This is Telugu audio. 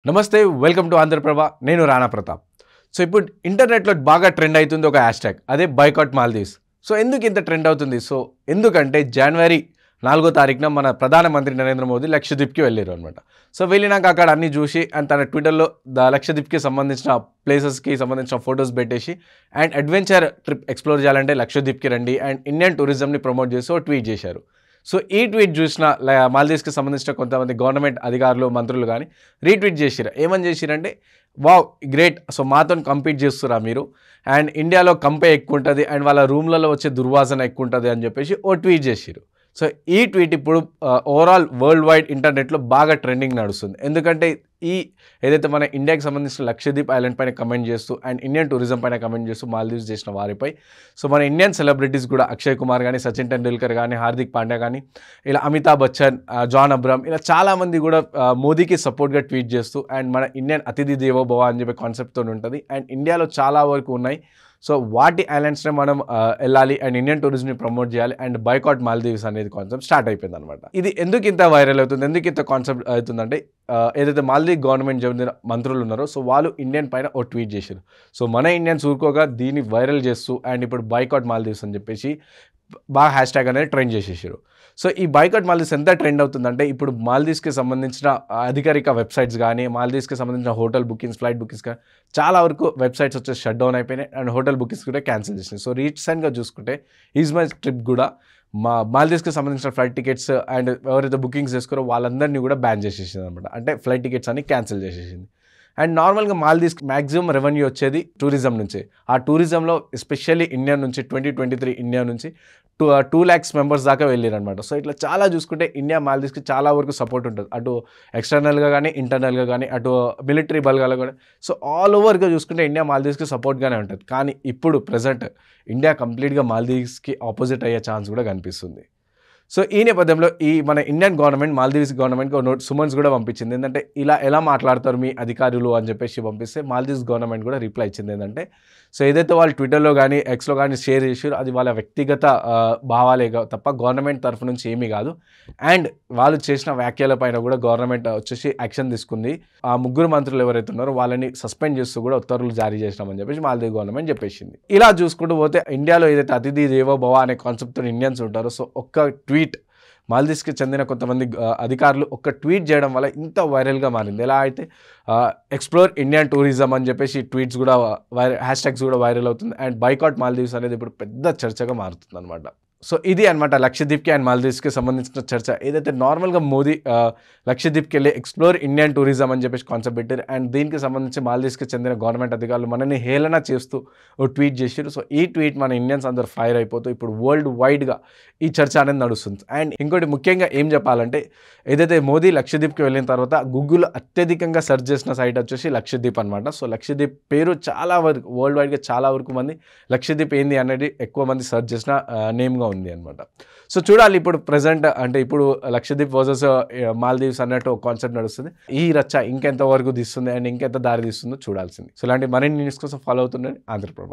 నమస్తే వెల్కమ్ టు ఆంధ్రప్రభ నేను రాణా ప్రతాప్. సో ఇప్పుడు ఇంటర్నెట్లో బాగా ట్రెండ్ అవుతుంది ఒక హ్యాష్ ట్యాగ్, అదే బైకాట్ మాల్దీవ్స్. సో ఎందుకు ఇంత ట్రెండ్ అవుతుంది? సో ఎందుకంటే జనవరి 4వ తారీఖున మన ప్రధానమంత్రి నరేంద్ర మోదీ లక్షద్వీప్కి వెళ్ళారు అనమాట. సో వెళ్ళినాక అక్కడ అన్ని చూసి అండ్ తన ట్విట్టర్లో లక్షద్వీప్కి సంబంధించిన ప్లేసెస్కి సంబంధించిన ఫొటోస్ పెట్టేసి అండ్ అడ్వెంచర్ ట్రిప్ ఎక్స్ప్లోర్ చేయాలంటే లక్షద్వీప్కి రండి అండ్ ఇండియన్ టూరిజంని ప్రమోట్ చేసి ఒక ట్వీట్ చేశారు. సో ఈ ట్వీట్ చూసిన మాల్దీవ్స్కి సంబంధించిన కొంతమంది గవర్నమెంట్ అధికారులు మంత్రులు కానీ రీట్వీట్ చేసిరు. ఏమని చేసిరంటే, వావ్ గ్రేట్, సో మాతో కంపీట్ చేస్తురా మీరు, అండ్ ఇండియాలో కంపే ఎక్కువ ఉంటుంది అండ్ వాళ్ళ రూమ్లలో వచ్చే దుర్వాసన ఎక్కువ ఉంటుంది అని చెప్పేసి ఓ ట్వీట్ చేసిరు. సో ఈ ట్వీట్ ఇప్పుడు ఓవరాల్ వరల్డ్ వైడ్ ఇంటర్నెట్లో బాగా ట్రెండింగ్ నడుస్తుంది. ఎందుకంటే ఈ ఏదైతే మన ఇండియాకి సంబంధించిన లక్షద్వీప్ ఐలాండ్ పైన కమెంట్ చేస్తూ అండ్ ఇండియన్ టూరిజం పైన కమెంట్ చేస్తూ మాల్దీవ్స్ చేసిన వారిపై సో మన ఇండియన్ సెలబ్రిటీస్ కూడా అక్షయ్ కుమార్ కానీ, సచిన్ టెండూల్కర్ కానీ, హార్దిక్ పాండ్యా కానీ, ఇలా అమితాబ్ బచ్చన్, జాన్ అబ్రహం, ఇలా చాలామంది కూడా మోదీకి సపోర్ట్గా ట్వీట్ చేస్తూ అండ్ మన ఇండియన్ అతిథి దేవో భవ అని చెప్పే కాన్సెప్ట్తో ఉంటుంది. అండ్ ఇండియాలో చాలా వరకు ఉన్నాయి. సో వాటి ఐలాండ్స్ని మనం వెళ్ళాలి అండ్ ఇండియన్ టూరిజంని ప్రమోట్ చేయాలి అండ్ బైకాట్ మాల్దీవ్స్ అనేది కాన్సెప్ట్ స్టార్ట్ అయిపోయింది అనమాట. ఇది ఎందుకు ఇంత వైరల్ అవుతుంది, ఎందుకు ఇంత కాన్సెప్ట్ అవుతుందంటే ఏదైతే మాల్దీవ్ గవర్నమెంట్ చెందిన మంత్రులు ఉన్నారో సో వాళ్ళు ఇండియన్ పైన ఓ ట్వీట్ చేశారు. సో మన ఇండియన్స్ ఊరుకోగా దీన్ని వైరల్ చేస్తూ అండ్ ఇప్పుడు బైకాట్ మాల్దీవ్స్ అని చెప్పేసి బాగా హ్యాష్ ట్యాగ్ అనేది ట్రెండ్ చేసేసారు. సో ఈ బైకాట్ మాల్దీవ్స్ ఎంత ట్రెండ్ అవుతుందంటే ఇప్పుడు మాల్దీవ్స్కి సంబంధించిన అధికారిక వెబ్సైట్స్ కానీ, మాల్దీవ్స్కి సంబంధించిన హోటల్ బుకింగ్స్, ఫ్లైట్ బుకింగ్స్ కానీ చాలా వరకు వెబ్సైట్స్ వచ్చేసి షట్ డౌన్ అయిపోయినాయి అండ్ హోటల్ బుకింగ్స్ కూడా క్యాన్సిల్ చేసినాయి. సో రీసెంట్గా చూసుకుంటే ఈజ్ మై ట్రిప్ కూడా మాల్దీవ్స్కి సంబంధించిన ఫ్లైట్ టికెట్స్ అండ్ ఎవరైతే బుకింగ్స్ చేసుకోరో వాళ్ళందరినీ కూడా బ్యాన్ చేసేసింది అనమాట. అంటే ఫ్లైట్ టికెట్స్ అన్ని క్యాన్సిల్ చేసేసింది. అండ్ నార్మల్గా మాల్దీవ్స్కి మ్యాక్సిమం రెవెన్యూ వచ్చేది టూరిజం నుంచి. ఆ టూరిజంలో ఎస్పెషల్లీ ఇండియా నుంచి 2023 ఇండియా నుంచి 2 lakhs మెంబర్స్ దాకా వెళ్ళారనమాట. సో ఇట్లా చాలా చూసుకుంటే ఇండియా మాల్దీవ్స్కి చాలా వరకు సపోర్ట్ ఉంటుంది, అటు ఎక్స్టర్నల్గా కానీ, ఇంటర్నల్గా కానీ, అటు మిలిటరీ బలగాలు కూడా. సో ఆల్ ఓవర్గా చూసుకుంటే ఇండియా మాల్దీవ్స్కి సపోర్ట్గానే ఉంటుంది. కానీ ఇప్పుడు ప్రజెంట్ ఇండియా కంప్లీట్గా మాల్దీవ్స్కి ఆపోజిట్ అయ్యే ఛాన్స్ కూడా కనిపిస్తుంది. సో ఈ నేపథ్యంలో ఈ మన ఇండియన్ గవర్నమెంట్ మాల్దీవ్స్ గవర్నమెంట్కి సుమన్స్ కూడా పంపించింది. ఏంటంటే ఇలా ఎలా మాట్లాడతారు మీ అధికారులు అని చెప్పేసి పంపిస్తే మాల్దీవ్స్ గవర్నమెంట్ కూడా రిప్లై ఇచ్చింది. ఏంటంటే సో ఏదైతే వాళ్ళు ట్విట్టర్లో కానీ, ఎక్స్లో కానీ షేర్ చేసారో అది వాళ్ళ వ్యక్తిగత భావాలే తప్ప గవర్నమెంట్ తరఫు నుంచి ఏమీ కాదు. అండ్ వాళ్ళు చేసిన వ్యాఖ్యల పైన కూడా గవర్నమెంట్ వచ్చేసి యాక్షన్ తీసుకుంది. ఆ ముగ్గురు మంత్రులు ఎవరైతే ఉన్నారో వాళ్ళని సస్పెండ్ చేస్తూ కూడా ఉత్తర్వులు జారీ చేసినామని చెప్పేసి మాల్దీవ్ గవర్నమెంట్ చెప్పేసింది. ఇలా చూసుకుంటూ పోతే ఇండియాలో ఏదైతే అతిథి దేవో భవ అనే కాన్సెప్ట్తో ఇండియన్స్ ఉంటారో సో ఒక్క ట్వీట్ మాల్దీవ్స్కి చెందిన కొంతమంది అధికారులు ఒక్క ట్వీట్ చేయడం వల్ల ఇంత వైరల్గా మారింది. ఎలా అయితే ఎక్స్ప్లోర్ ఇండియన్ టూరిజం అని చెప్పేసి ట్వీట్స్ కూడా హ్యాష్ ట్యాగ్స్ కూడా వైరల్ అవుతుంది అండ్ బైకాట్ మాల్దీవ్స్ అనేది ఇప్పుడు పెద్ద చర్చగా మారుతుంది అనమాట. సో ఇది అనమాట లక్షద్వీప్కి అండ్ మాల్దీవ్స్కి సంబంధించిన చర్చ. ఏదైతే నార్మల్గా మోదీ లక్షద్వీప్కి వెళ్ళి ఎక్స్ప్లోర్ ఇండియన్ టూరిజం అని చెప్పేసి కాన్సెప్ట్ పెట్టారు అండ్ దీనికి సంబంధించి మాల్దీవ్స్కి చెందిన గవర్నమెంట్ అధికారులు మనని హేళన చేస్తూ ఓ ట్వీట్ చేశారు. సో ఈ ట్వీట్ మన ఇండియన్స్ అందరూ ఫైర్ అయిపోతూ ఇప్పుడు వరల్డ్ వైడ్గా ఈ చర్చ అనేది నడుస్తుంది. అండ్ ఇంకోటి ముఖ్యంగా ఏం చెప్పాలంటే ఏదైతే మోదీ లక్షద్వీప్కి వెళ్ళిన తర్వాత గూగుల్ అత్యధికంగా సెర్చ్ చేసిన సైట్ వచ్చేసి లక్షద్వీప్ అనమాట. సో లక్షద్వీప్ పేరు చాలా వరకు వరల్డ్ వైడ్గా చాలా వరకు మంది లక్షద్వీప్ ఏంది అనేది ఎక్కువ మంది సెర్చ్ చేసిన నేమ్గా ఉంది అనమాట. సో చూడాలి ఇప్పుడు ప్రజెంట్ అంటే ఇప్పుడు లక్షద్వీప్ వర్సెస్ మాల్దీవ్స్ అన్నట్టు ఒక కాన్సెప్ట్ నడుస్తుంది. ఈ రచ్చ ఇంకెంత వరకు తీస్తుంది అండ్ ఇంకెంత దారి తీస్తుందో చూడాల్సింది. సో ఇలాంటి మరిన్ని న్యూస్ కోసం ఫాలో అవుతుండండి ఆంధ్రప్రభ.